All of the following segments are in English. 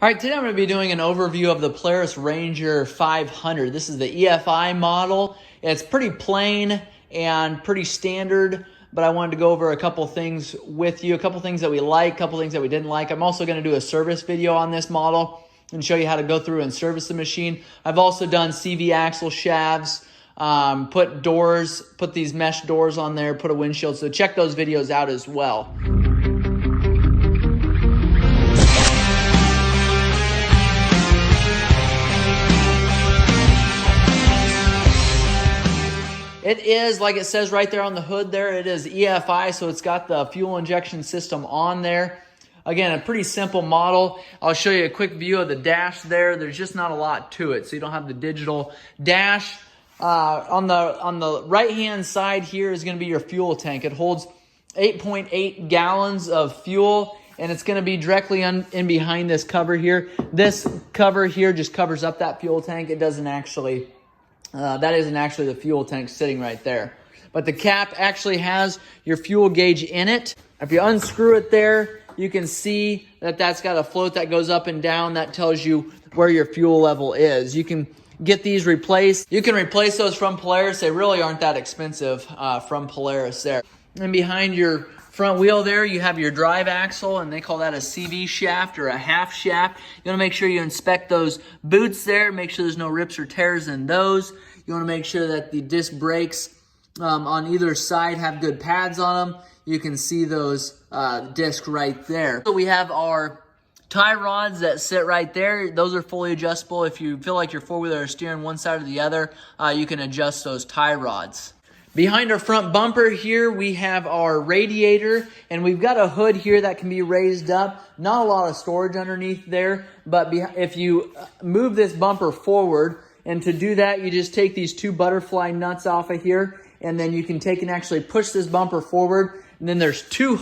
All right, today I'm going to be doing an overview of the Polaris Ranger 500. This is the EFI model. It's pretty plain and pretty standard, but I wanted to go over a couple things with you, a couple things that we like, a couple things that we didn't like. I'm also going to do a service video on this model and show you how to go through and service the machine. I've also done CV axle shafts, put these mesh doors on there, put a windshield, so check those videos out as well. It is, like it says right there on the hood there, it is EFI, so it's got the fuel injection system on there. Again, a pretty simple model. I'll show you a quick view of the dash there. There's just not a lot to it, so you don't have the digital dash. On the right-hand side here is going to be your fuel tank. It holds 8.8 gallons of fuel, and it's going to be directly in behind this cover here. This cover here just covers up that fuel tank. It doesn't actually... that isn't actually the fuel tank sitting right there. But the cap actually has your fuel gauge in it. If you unscrew it there, you can see that that's got a float that goes up and down. That tells you where your fuel level is. You can get these replaced. You can replace those from Polaris. They really aren't that expensive from Polaris there. And behind your front wheel there, you have your drive axle, and they call that a CV shaft or a half shaft. You want to make sure you inspect those boots there, make sure there's no rips or tears in those. You want to make sure that the disc brakes on either side have good pads on them. You can see those discs right there. So we have our tie rods that sit right there. Those are fully adjustable. If you feel like your four-wheeler is steering one side or the other, you can adjust those tie rods. Behind our front bumper here, we have our radiator, and we've got a hood here that can be raised up. Not a lot of storage underneath there, but if you move this bumper forward, and to do that, you just take these two butterfly nuts off of here, and then you can take and actually push this bumper forward, and then there's two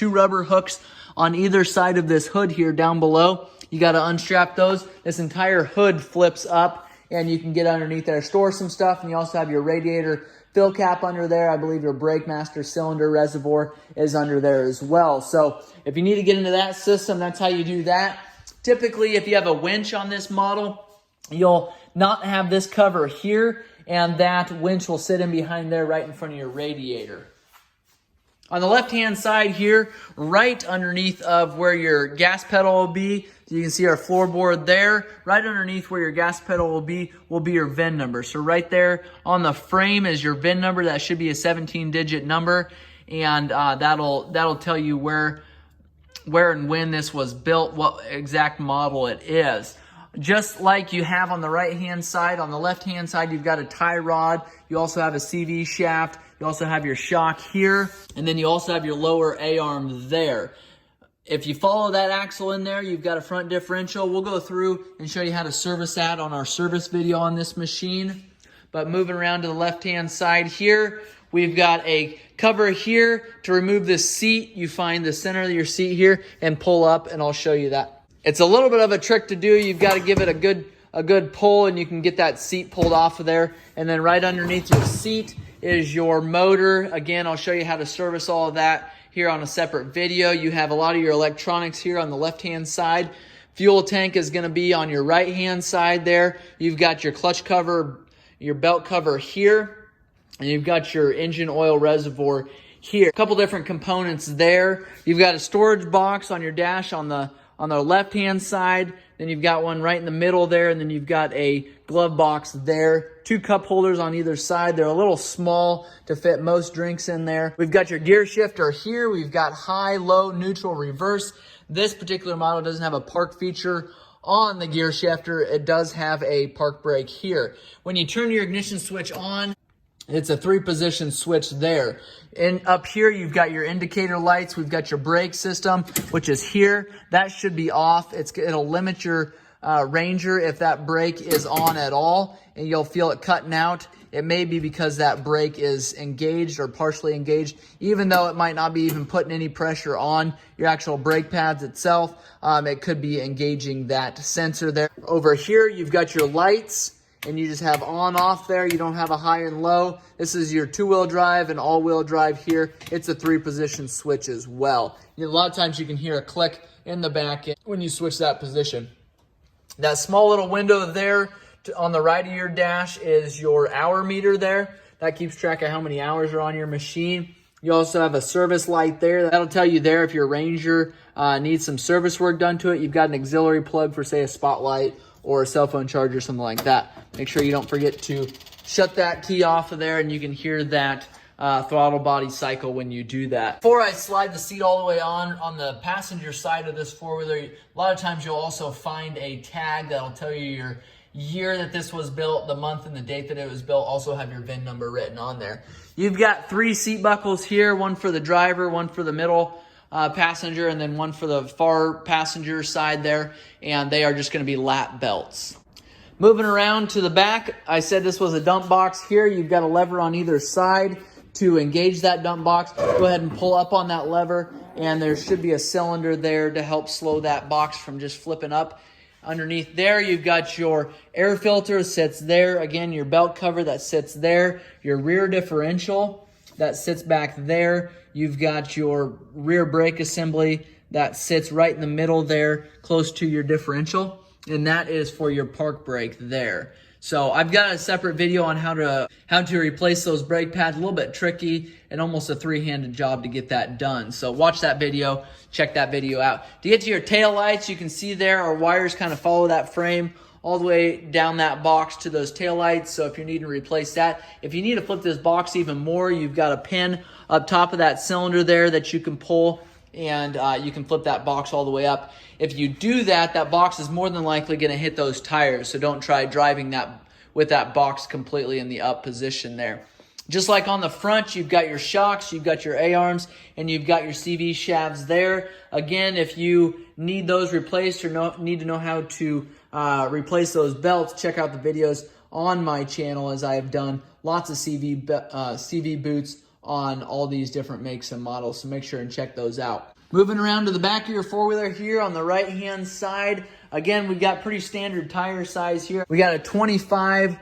rubber hooks on either side of this hood here down below. You got to unstrap those. This entire hood flips up, and you can get underneath there, store some stuff, and you also have your radiator fill cap under there. I believe your brake master cylinder reservoir is under there as well. So if you need to get into that system, that's how you do that. Typically, if you have a winch on this model, you'll not have this cover here, and that winch will sit in behind there right in front of your radiator. On the left-hand side here, right underneath of where your gas pedal will be, you can see our floorboard there. Right underneath where your gas pedal will be your VIN number. So right there on the frame is your VIN number. That should be a 17-digit number, and that'll tell you where and when this was built, what exact model it is. Just like you have on the right-hand side, on the left-hand side, you've got a tie rod. You also have a CV shaft. You also have your shock here, and then you also have your lower A-arm there. If you follow that axle in there, you've got a front differential. We'll go through and show you how to service that on our service video on this machine. But moving around to the left-hand side here, we've got a cover here to remove this seat. You find the center of your seat here and pull up, and I'll show you that. It's a little bit of a trick to do. You've got to give it a good pull, and you can get that seat pulled off of there. And then right underneath your seat is your motor. Again, I'll show you how to service all of that here on a separate video. You have a lot of your electronics here on the left-hand side. Fuel tank is going to be on your right-hand side there. You've got your clutch cover, your belt cover here, and you've got your engine oil reservoir here. A couple different components there. You've got a storage box on your dash on the left-hand side. Then you've got one right in the middle there, and then you've got a glove box there. Two cup holders on either side. They're a little small to fit most drinks in there. We've got your gear shifter here. We've got high, low, neutral, reverse. This particular model doesn't have a park feature on the gear shifter. It does have a park brake here. When you turn your ignition switch on, it's a 3-position switch there. And up here, you've got your indicator lights. We've got your brake system, which is here. That should be off. It'll limit your Ranger if that brake is on at all, and you'll feel it cutting out. It may be because that brake is engaged or partially engaged, even though it might not be even putting any pressure on your actual brake pads itself. It could be engaging that sensor there. Over here, you've got your lights. and you just have on off there. You don't have a high and low. This is your 2-wheel drive and all-wheel drive here. It's a 3-position switch as well. A lot of times you can hear a click in the back end when you switch that position. That small little window there on the right of your dash is your hour meter there. That keeps track of how many hours are on your machine. You also have a service light there. That'll tell you there if your Ranger needs some service work done to it. You've got an auxiliary plug for, say, a spotlight or a cell phone charger, something like that. Make sure you don't forget to shut that key off of there, and you can hear that throttle body cycle when you do that. Before I slide the seat all the way on the passenger side of this four-wheeler, a lot of times you'll also find a tag that'll tell you your year that this was built, the month and the date that it was built. Also have your VIN number written on there. You've got 3 seat buckles here, one for the driver, one for the middle passenger, and then one for the far passenger side there, and they are just going to be lap belts. Moving around to the back, I said this was a dump box here. You've got a lever on either side to engage that dump box. Go ahead and pull up on that lever, and there should be a cylinder there to help slow that box from just flipping up. Underneath there, you've got your air filter sits there. Again, your belt cover that sits there. Your rear differential that sits back there. You've got your rear brake assembly that sits right in the middle there, close to your differential. And that is for your park brake there. So I've got a separate video on how to replace those brake pads. A little bit tricky and almost a 3-handed job to get that done. So watch that video, check that video out. To get to your tail lights, you can see there our wires kind of follow that frame all the way down that box to those tail lights. So if you're needing to replace that, if you need to flip this box even more, you've got a pin up top of that cylinder there that you can pull, and you can flip that box all the way up. If you do that, that box is more than likely going to hit those tires, so don't try driving that with that box completely in the up position there. Just like on the front, you've got your shocks, you've got your A-arms, and you've got your CV shafts there. Again, if you need those replaced or need to know how to replace those belts, check out the videos on my channel, as I have done lots of CV boots on all these different makes and models, so make sure and check those out. Moving around to the back of your four-wheeler here on the right-hand side, again, we've got pretty standard tire size here. We got a 25,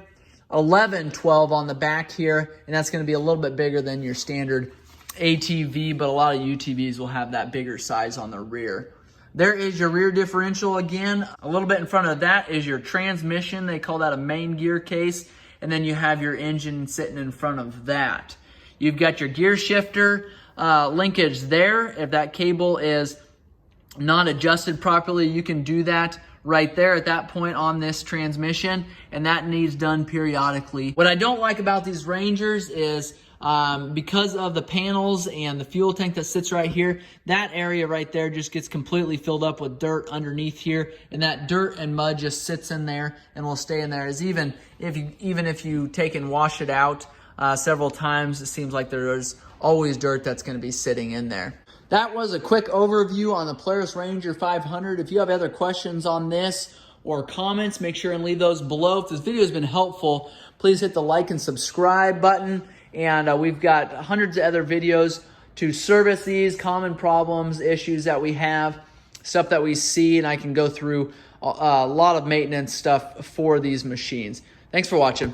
11, 12 on the back here, and that's going to be a little bit bigger than your standard ATV, but a lot of UTVs will have that bigger size on the rear. There is your rear differential again. A little bit in front of that is your transmission. They call that a main gear case, and then you have your engine sitting in front of that. You've got your gear shifter linkage there. If that cable is not adjusted properly, you can do that right there at that point on this transmission, and that needs done periodically. What I don't like about these Rangers is because of the panels and the fuel tank that sits right here, that area right there just gets completely filled up with dirt underneath here, and that dirt and mud just sits in there and will stay in there. As even if you take and wash it out several times, it seems like there's always dirt that's going to be sitting in there. That was a quick overview on the Polaris Ranger 500. If you have other questions on this or comments, make sure and leave those below. If this video has been helpful, please hit the like and subscribe button. And we've got hundreds of other videos to service these common problems, issues that we have, stuff that we see, and I can go through a lot of maintenance stuff for these machines. Thanks for watching.